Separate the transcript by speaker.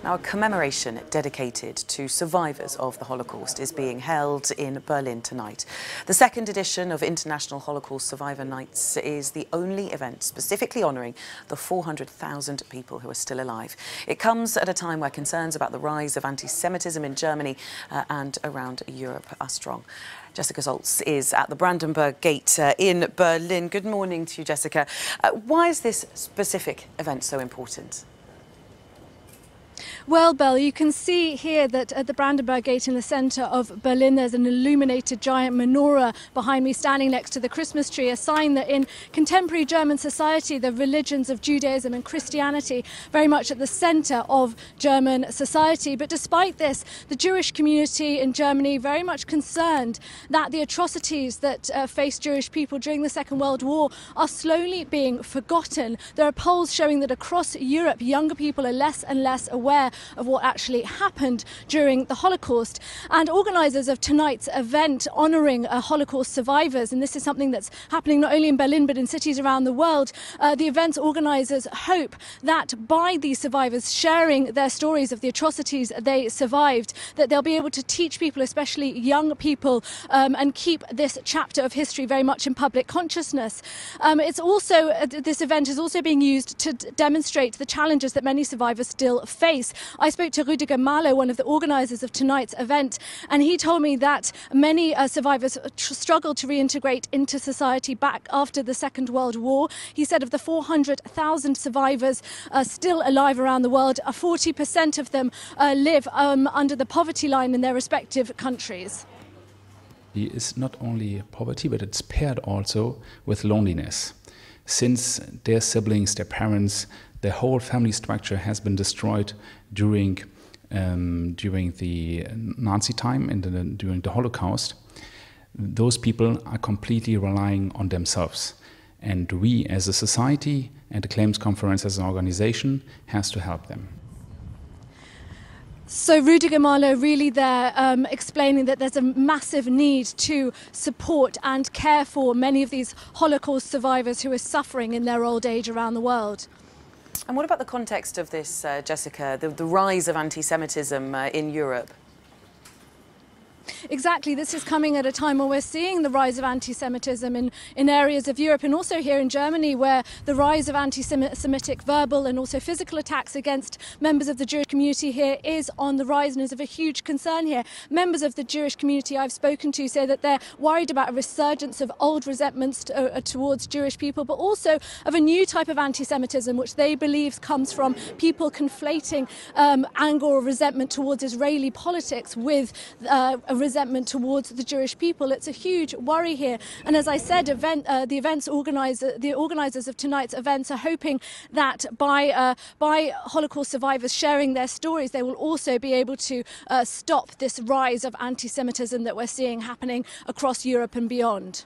Speaker 1: Now, a commemoration dedicated to survivors of the Holocaust is being held in Berlin tonight. The second edition of International Holocaust Survivor Nights is the only event specifically honouring the 400,000 people who are still alive. It comes at a time where concerns about the rise of anti-Semitism in Germany and around Europe are strong. Jessica Zoltz is at the Brandenburg Gate in Berlin. Good morning to you, Jessica. Why is this specific event so important?
Speaker 2: Well, Belle, you can see here that at the Brandenburg Gate in the centre of Berlin, there's an illuminated giant menorah behind me standing next to the Christmas tree, a sign that in contemporary German society, the religions of Judaism and Christianity very much at the centre of German society. But despite this, the Jewish community in Germany very much concerned that the atrocities that faced Jewish people during the Second World War are slowly being forgotten. There are polls showing that across Europe, younger people are less and less aware of what actually happened during the Holocaust. And organisers of tonight's event honouring Holocaust survivors, and this is something that's happening not only in Berlin but in cities around the world, the event's organisers hope that by these survivors sharing their stories of the atrocities they survived, that they'll be able to teach people, especially young people, and keep this chapter of history very much in public consciousness. This event is also being used to demonstrate the challenges that many survivors still face. I spoke to Rüdiger Malo, one of the organisers of tonight's event, and he told me that many survivors struggle to reintegrate into society back after the Second World War. He said of the 400,000 survivors still alive around the world, 40% of them live under the poverty line in their respective countries.
Speaker 3: It's not only poverty, but it's paired also with loneliness. Since their siblings, their parents, their whole family structure has been destroyed during the Nazi time and during the Holocaust, those people are completely relying on themselves. And we as a society and the Claims Conference as an organization has to help them.
Speaker 2: So Rüdiger Malo really there explaining that there's a massive need to support and care for many of these Holocaust survivors who are suffering in their old age around the world.
Speaker 1: And what about the context of this, Jessica, the rise of anti-Semitism in Europe?
Speaker 2: Exactly. This is coming at a time where we're seeing the rise of anti-Semitism in areas of Europe and also here in Germany, where the rise of anti-Semitic verbal and also physical attacks against members of the Jewish community here is on the rise and is of a huge concern here. Members of the Jewish community I've spoken to say that they're worried about a resurgence of old resentments towards Jewish people, but also of a new type of anti-Semitism, which they believe comes from people conflating anger or resentment towards Israeli politics with a resentment towards the Jewish people. It's a huge worry here, and as I said, the organisers of tonight's events are hoping that by Holocaust survivors sharing their stories, they will also be able to stop this rise of anti-Semitism that we're seeing happening across Europe and beyond.